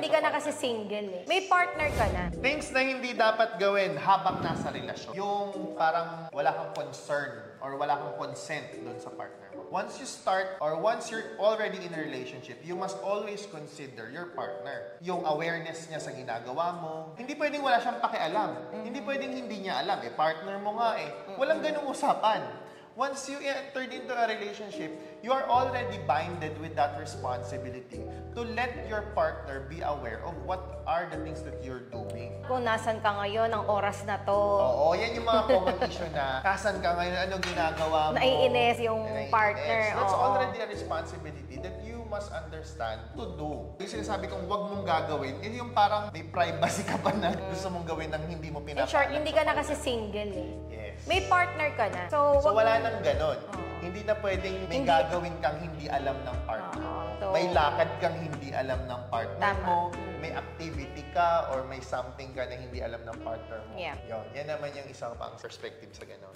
hindi ka na kasi single eh. May partner ka na. Things na hindi dapat gawin habang nasa relasyon. Yung parang wala kang concern or wala kang consent doon sa partner mo. Once you start or once you're already in a relationship, you must always consider your partner. Yung awareness niya sa ginagawa mo. Hindi pwedeng wala siyang pakialam. Hindi pwedeng hindi niya alam. Partner mo nga eh. Walang ganung usapan. Once you entered into a relationship, you are already binded with that responsibility to let your partner be aware of what are the things that you're doing. Kung nasan ka ngayon, ang oras na to. Oo, yan yung mga common issue na kasan ka ngayon, anong ginagawa mo. Naiinis yung partner. That's already a responsibility that you must understand to do. Yung sinasabi kong wag mong gagawin, yung parang may privacy ka pa na gusto mong gawin ng hindi mo pinapaalam. In short, hindi ka na kasi single eh. Yes. May partner ka na. So wala nang ganon. Hindi na pwedeng may gagawin kang hindi alam ng partner mo. May lakad kang hindi alam ng partner mo. May activity ka or may something ka na hindi alam ng partner mo. Yeah. Yan naman yung isang pang perspective sa ganon.